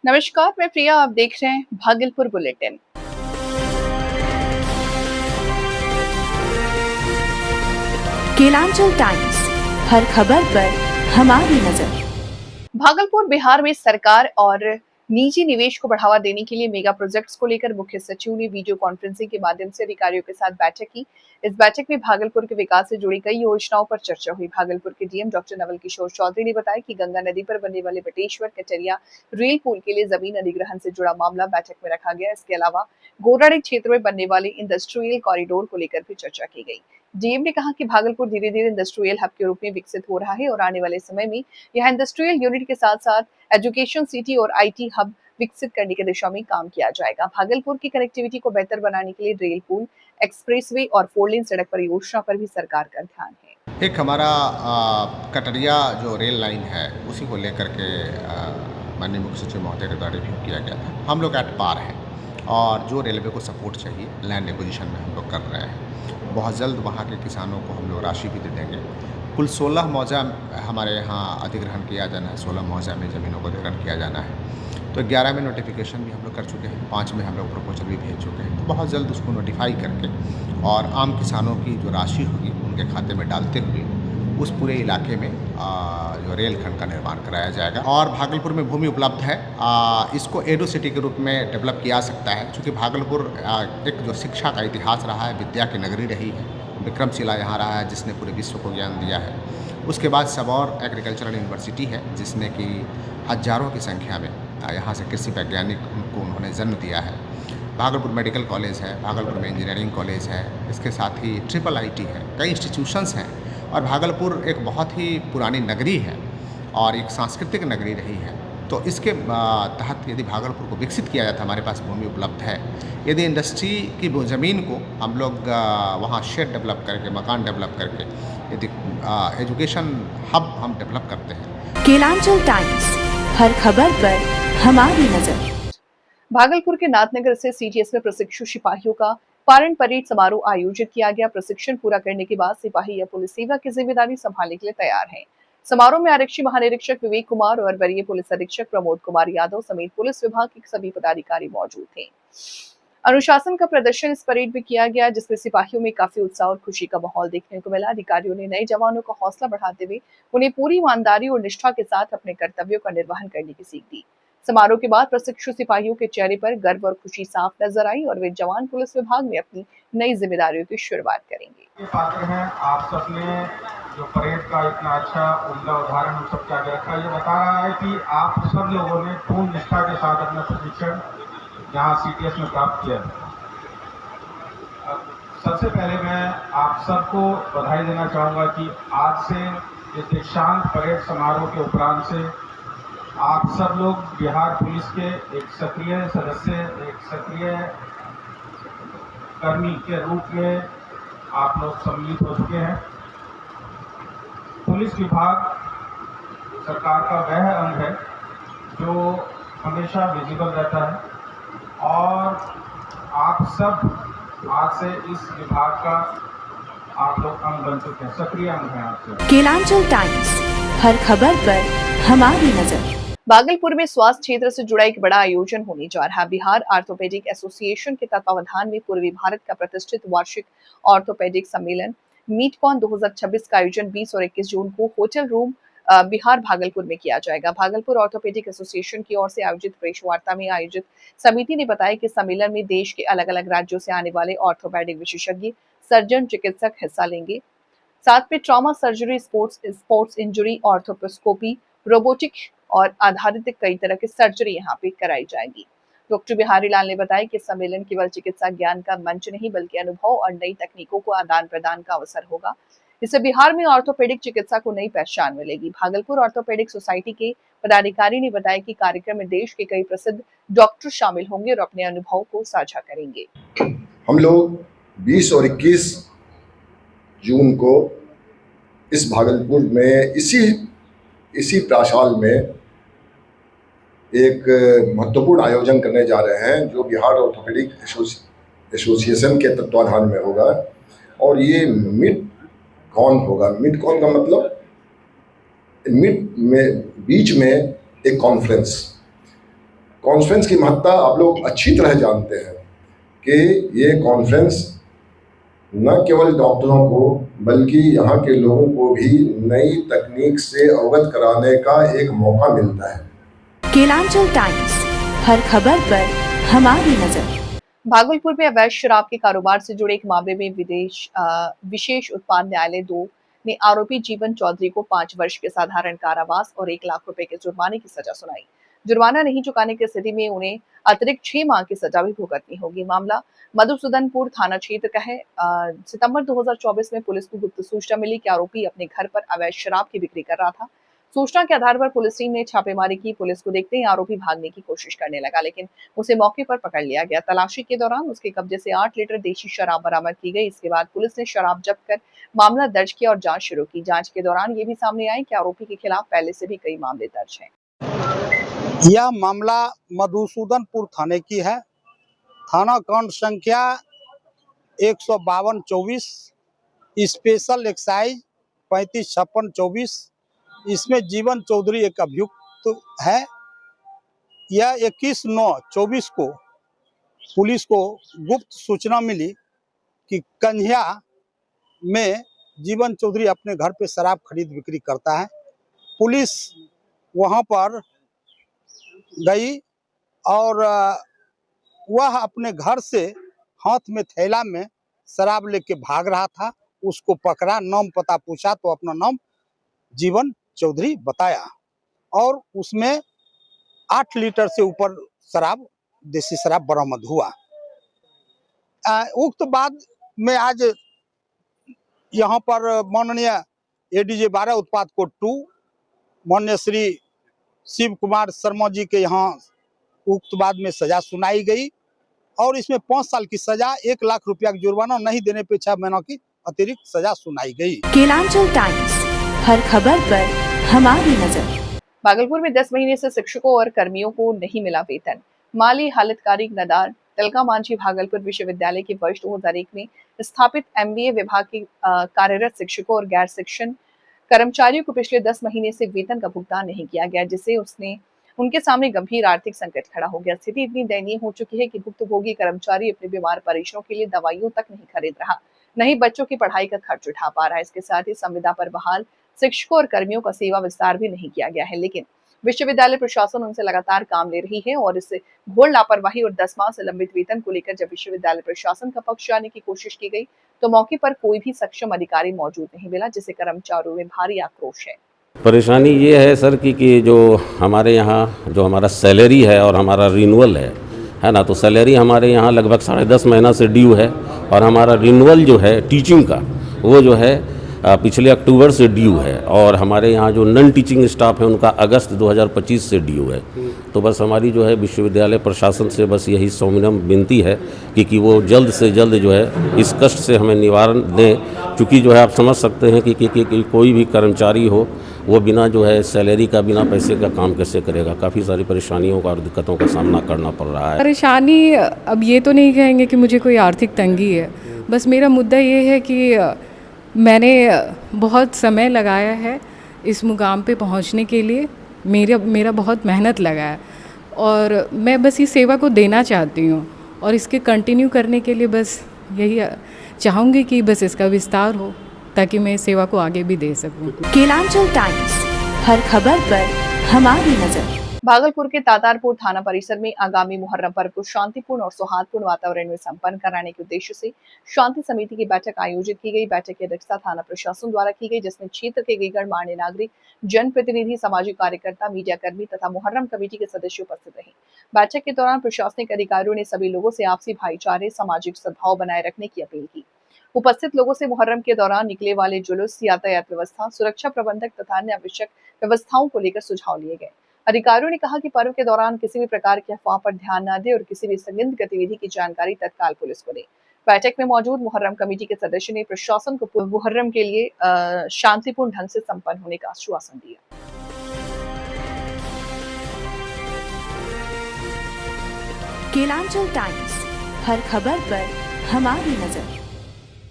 नमस्कार, मैं प्रिया। आप देख रहे हैं भागलपुर बुलेटिन। केलांचल टाइम्स, हर खबर पर हमारी नजर। भागलपुर बिहार में सरकार और निजी निवेश को बढ़ावा देने के लिए मेगा प्रोजेक्ट्स को लेकर मुख्य सचिव ने वीडियो कॉन्फ्रेंसिंग के माध्यम से अधिकारियों के साथ बैठक की। इस बैठक में भागलपुर के विकास से जुड़ी कई योजनाओं पर चर्चा हुई। भागलपुर के डीएम डॉक्टर नवल किशोर चौधरी ने बताया कि गंगा नदी पर बनने वाले बटेश्वर कटरिया रेल पुल के लिए जमीन अधिग्रहण से जुड़ा मामला बैठक में रखा गया। इसके अलावा गोराड़ी क्षेत्र में बनने वाले इंडस्ट्रियल कॉरिडोर को लेकर भी चर्चा की गई। डीएम ने कहा कि भागलपुर धीरे धीरे इंडस्ट्रियल हब के रूप में विकसित हो रहा है और आने वाले समय में यहाँ इंडस्ट्रियल यूनिट के साथ साथ एजुकेशन सिटी और आईटी हब विकसित करने की दिशा में काम किया जाएगा। भागलपुर की कनेक्टिविटी को बेहतर बनाने के लिए रेल पुल, एक्सप्रेसवे और 4 लेन सड़क परियोजना पर भी सरकार का ध्यान है। एक हमारा कटरिया जो रेल लाइन है उसी को लेकर के माननीय मुख्य सचिव महोदय के द्वारा रिव्यू किया गया था। हम लोग एट पार हैं और जो रेलवे को सपोर्ट चाहिए लैंड एक्विजिशन में हम लोग कर रहे हैं। बहुत जल्द वहाँ के किसानों को हम लोग राशि भी दे देंगे। कुल 16 मौजा हमारे यहाँ अधिग्रहण किया जाना है। 16 मौजा में ज़मीनों को अधिग्रहण किया जाना है। तो 11 में नोटिफिकेशन भी हम लोग कर चुके हैं, 5 में हम लोग प्रपोजल भी भेज चुके हैं। तो बहुत जल्द उसको नोटिफाई करके और आम किसानों की जो राशि होगी उनके खाते में डालते हुए उस पूरे इलाके में जो रेल खंड का निर्माण कराया जाएगा। और भागलपुर में भूमि उपलब्ध है, इसको एडो सिटी के रूप में डेवलप किया सकता है। क्योंकि भागलपुर एक जो शिक्षा का इतिहास रहा है, विद्या की नगरी रही है। विक्रमशिला यहाँ रहा है जिसने पूरे विश्व को ज्ञान दिया है। उसके बाद सबौर एग्रीकल्चरल यूनिवर्सिटी है जिसने कि हजारों की संख्या में यहाँ से कृषि वैज्ञानिक को उन्होंने जन्म दिया है। भागलपुर मेडिकल कॉलेज है, भागलपुर में इंजीनियरिंग कॉलेज है, इसके साथ ही ट्रिपल आईटी है, कई इंस्टीट्यूशंस हैं। और भागलपुर एक बहुत ही पुरानी नगरी है और एक सांस्कृतिक नगरी रही है। तो इसके तहत यदि भागलपुर को विकसित किया जाता, हमारे पास भूमि उपलब्ध है। यदि इंडस्ट्री की ज़मीन को हम लोग वहाँ शेड डेवलप करके, मकान डेवलप करके, यदि एजुकेशन हब हम डेवलप करते हैं। केलांचल टाइम्स, हर खबर पर हमारी नजर। भागलपुर के नाथनगर से सीटीएस में प्रशिक्षु सिपाहियों का पारण परेड समारोह आयोजित किया गया। प्रशिक्षण पूरा करने के बाद सिपाही या पुलिस सेवा की जिम्मेदारी संभालने के लिए तैयार हैं। समारोह में आरक्षी महानिरीक्षक विवेक कुमार और वरीय पुलिस अधीक्षक प्रमोद कुमार यादव समेत पुलिस विभाग के सभी पदाधिकारी मौजूद थे। अनुशासन का प्रदर्शन इस परेड में किया गया जिसमें सिपाहियों में काफी उत्साह और खुशी का माहौल देखने को मिला। अधिकारियों ने नए जवानों का हौसला बढ़ाते हुए उन्हें पूरी ईमानदारी और निष्ठा के साथ अपने कर्तव्यों का निर्वहन करने की सीख दी। समारोह के बाद प्रशिक्षु सिपाहियों के चेहरे पर गर्व और खुशी साफ नजर आई और वे जवान पुलिस विभाग में अपनी नई जिम्मेदारियों की शुरुआत करेंगे। ये पात्र हैं, आप सबने जो परेड का इतना अच्छा उम्दा उदाहरण हम सबके आगे रखा, ये बता रहा है कि आप सब लोगों ने पूर्ण निष्ठा के साथ अपना प्रशिक्षण यहाँ सीटीएस में प्राप्त किया। सबसे पहले मैं आप सबको बधाई देना चाहूँगा कि आज से इस दीक्षांत परेड समारोह के उपरांत से आप सब लोग बिहार पुलिस के एक सक्रिय सदस्य, एक सक्रिय कर्मी के रूप में आप लोग सम्मिलित हो चुके हैं। पुलिस विभाग सरकार का वह अंग है जो हमेशा विजिबल रहता है और आप सब आज से इस विभाग का आप लोग अंग बन चुके हैं, सक्रिय अंग हैं आपसे। केलांचल टाइम्स, हर खबर पर हमारी नजर। भागलपुर में स्वास्थ्य क्षेत्र से जुड़ा एक बड़ा आयोजन होने जा रहा है। बिहार ऑर्थोपेडिक एसोसिएशन के तत्वावधान में पूर्वी भारत का प्रतिष्ठित वार्षिक ऑर्थोपेडिक सम्मेलन मीटकॉन 2026 का आयोजन 20 और 21 जून को होटल रूम बिहार भागलपुर में किया जाएगा। भागलपुर ऑर्थोपेडिक एसोसिएशन की ओर से आयोजित प्रेस वार्ता में आयोजित समिति ने बताया कि सम्मेलन में देश के अलग अलग राज्यों से आने वाले ऑर्थोपेडिक विशेषज्ञ, सर्जन, चिकित्सक हिस्सा लेंगे। साथ में trauma surgery, sports injury, arthroscopy, robotic और आधारित कई तरह की सर्जरी यहाँ पे कराई जाएगी। डॉक्टर बिहारी लाल ने बताया कि सम्मेलन केवल चिकित्सा ज्ञान का मंच नहीं बल्कि अनुभव और नई तकनीकों को आदान प्रदान का अवसर होगा। इससे बिहार में ऑर्थोपेडिक चिकित्सा को नई पहचान मिलेगी। भागलपुर ऑर्थोपेडिक सोसाइटी के पदाधिकारी ने बताया कि कार्यक्रम में देश के कई प्रसिद्ध डॉक्टर शामिल होंगे और अपने अनुभव को साझा करेंगे। हम लोग 20 और 21 जून को इस भागलपुर में इसी प्रासाल में एक महत्वपूर्ण आयोजन करने जा रहे हैं जो बिहार ऑर्थोपेडिक एसोसिएशन के तत्वाधान में होगा और ये मिडकॉन होगा। मिडकॉन का मतलब मिड में बीच में एक कॉन्फ्रेंस कॉन्फ्रेंस की महत्ता आप लोग अच्छी तरह जानते हैं कि ये कॉन्फ्रेंस न केवल डॉक्टरों को बल्कि यहाँ के लोगों को भी नई तकनीक से अवगत कराने का एक मौका मिलता है। केलांचल टाइम्स, हर खबर पर हमारी नजर। भागलपुर में अवैध शराब के कारोबार से जुड़े एक मामले में विशेष उत्पाद न्यायालय 2 ने आरोपी जीवन चौधरी को 5 वर्ष के साधारण कारावास और 1 लाख रुपए के जुर्माने की सजा सुनाई। जुर्माना नहीं चुकाने की स्थिति में उन्हें अतिरिक्त 6 माह की सजा भी भुगतनी होगी। मामला मधुसूदनपुर थाना क्षेत्र का है। सितंबर 2024 में पुलिस को गुप्त सूचना मिली कि आरोपी अपने घर पर अवैध शराब की बिक्री कर रहा था। सूचना के आधार पर पुलिस टीम ने छापेमारी की। पुलिस को देखते ही आरोपी भागने की कोशिश करने लगा, लेकिन उसे मौके पर पकड़ लिया गया। तलाशी के दौरान उसके कब्जे से 8 लीटर देशी शराब बरामद की गई। इसके बाद पुलिस ने शराब जब्त कर मामला दर्ज किया और जांच शुरू की। जांच के दौरान ये भी सामने आया कि आरोपी के खिलाफ पहले से भी कई मामले दर्ज हैं। यह मामला मधुसूदनपुर थाने की है। थाना कांड संख्या 152-24, स्पेशल एक्साइज 3556-24। इसमें जीवन चौधरी एक अभियुक्त है। यह 21/9/24 को पुलिस को गुप्त सूचना मिली कि कंझिया में जीवन चौधरी अपने घर पे शराब खरीद बिक्री करता है। पुलिस वहां पर गई और वह अपने घर से हाथ में थैला में शराब लेके भाग रहा था। उसको पकड़ा, नाम पता पूछा तो अपना नाम जीवन चौधरी बताया और उसमें 8 लीटर से ऊपर शराब, देसी शराब बरामद हुआ। उक्त बाद में आज यहाँ पर माननीय एडीजे 12 उत्पाद कोड 2 माननीय श्री शिव कुमार शर्मा जी के यहाँ उक्त बाद में सजा सुनाई गई और इसमें 5 साल की सजा, 1 लाख रुपया का जुर्माना, नहीं देने पे 6 महीनों की अतिरिक्त सजा सुनाई गई। केलांचल टाइम्स, हर खबर पर हमारी नजर। भागलपुर में 10 महीने से शिक्षकों और कर्मियों को नहीं मिला वेतन। माली हालतकारी नदार तिलका मांझी भागलपुर विश्वविद्यालय के वर्ष 2001 में स्थापित MBA विभाग के कार्यरत शिक्षकों और गैर शिक्षण कर्मचारियों को पिछले 10 महीने से वेतन का भुगतान नहीं किया गया, जिससे उनके सामने गंभीर आर्थिक संकट खड़ा हो गया। स्थिति इतनी दयनीय हो चुकी है कि भुक्तभोगी कर्मचारी अपने बीमार परिजनों के लिए दवाइयों तक नहीं खरीद रहा, नहीं बच्चों की पढ़ाई का खर्च उठा पा रहा है। इसके साथ ही संविदा पर बहाल शिक्षकों और कर्मियों का सेवा विस्तार भी नहीं किया गया है, लेकिन विश्वविद्यालय प्रशासन उनसे लगातार काम ले रही है और इस घोर लापरवाही और 10 माह से लंबित वेतन को लेकर जब विश्वविद्यालय प्रशासन का पक्ष जाने की कोशिश की गई तो मौके पर कोई भी सक्षम अधिकारी मौजूद नहीं मिला, जिससे कर्मचारियों में भारी आक्रोश है। परेशानी ये है सर कि जो हमारे यहाँ जो हमारा सैलरी है और हमारा रिन्यूअल है ना, तो सैलरी हमारे यहाँ लगभग 10.5 महीना से ड्यू है और हमारा रिन्यूअल जो है टीचिंग का वो जो है पिछले अक्टूबर से ड्यू है और हमारे यहाँ जो नॉन टीचिंग स्टाफ है उनका अगस्त 2025 से ड्यू है। तो बस हमारी जो है विश्वविद्यालय प्रशासन से बस यही सौम्यम विनती है कि वो जल्द से जल्द जो है इस कष्ट से हमें निवारण दें, क्योंकि जो है आप समझ सकते हैं कि कोई भी कर्मचारी हो वो बिना जो है सैलरी का, बिना पैसे का काम कैसे करेगा। काफ़ी सारी परेशानियों का और दिक्कतों का सामना करना पड़ रहा है। परेशानी अब ये तो नहीं कहेंगे कि मुझे कोई आर्थिक तंगी है, बस मेरा मुद्दा ये है कि मैंने बहुत समय लगाया है इस मुकाम पे पहुंचने के लिए। मेरा बहुत मेहनत लगा है और मैं बस इस सेवा को देना चाहती हूँ और इसके कंटिन्यू करने के लिए बस यही चाहूँगी कि बस इसका विस्तार हो ताकि मैं इस सेवा को आगे भी दे सकूँ। केलांचल टाइम्स, हर खबर पर हमारी नजर। भागलपुर के तातारपुर थाना परिसर में आगामी मुहर्रम पर्व को शांतिपूर्ण और सौहार्दपूर्ण वातावरण में संपन्न कराने के उद्देश्य से शांति समिति की बैठक आयोजित की गई। बैठक की अध्यक्षता थाना प्रशासन द्वारा की गई, जिसमें क्षेत्र के कई गणमान्य नागरिक, जनप्रतिनिधि, सामाजिक कार्यकर्ता, मीडिया कर्मी तथा मुहर्रम कमेटी के सदस्य उपस्थित रहे। बैठक के दौरान प्रशासनिक अधिकारियों ने सभी लोगों से आपसी भाईचारे, सामाजिक सद्भाव बनाए रखने की अपील की। उपस्थित लोगों से मुहर्रम के दौरान निकले वाले जुलूस, यातायात व्यवस्था, सुरक्षा प्रबंधक तथा अन्य आवश्यक व्यवस्थाओं को लेकर सुझाव लिए गए। अधिकारियों ने कहा कि पर्व के दौरान किसी भी प्रकार की अफवाह पर ध्यान न दें और किसी भी संदिग्ध गतिविधि की जानकारी तत्काल पुलिस को दें। बैठक में मौजूद मुहर्रम कमेटी के सदस्य ने प्रशासन को मुहर्रम के लिए शांतिपूर्ण ढंग से संपन्न होने का आश्वासन दिया। केलांचल टाइम्स, हर खबर पर हमारी नजर।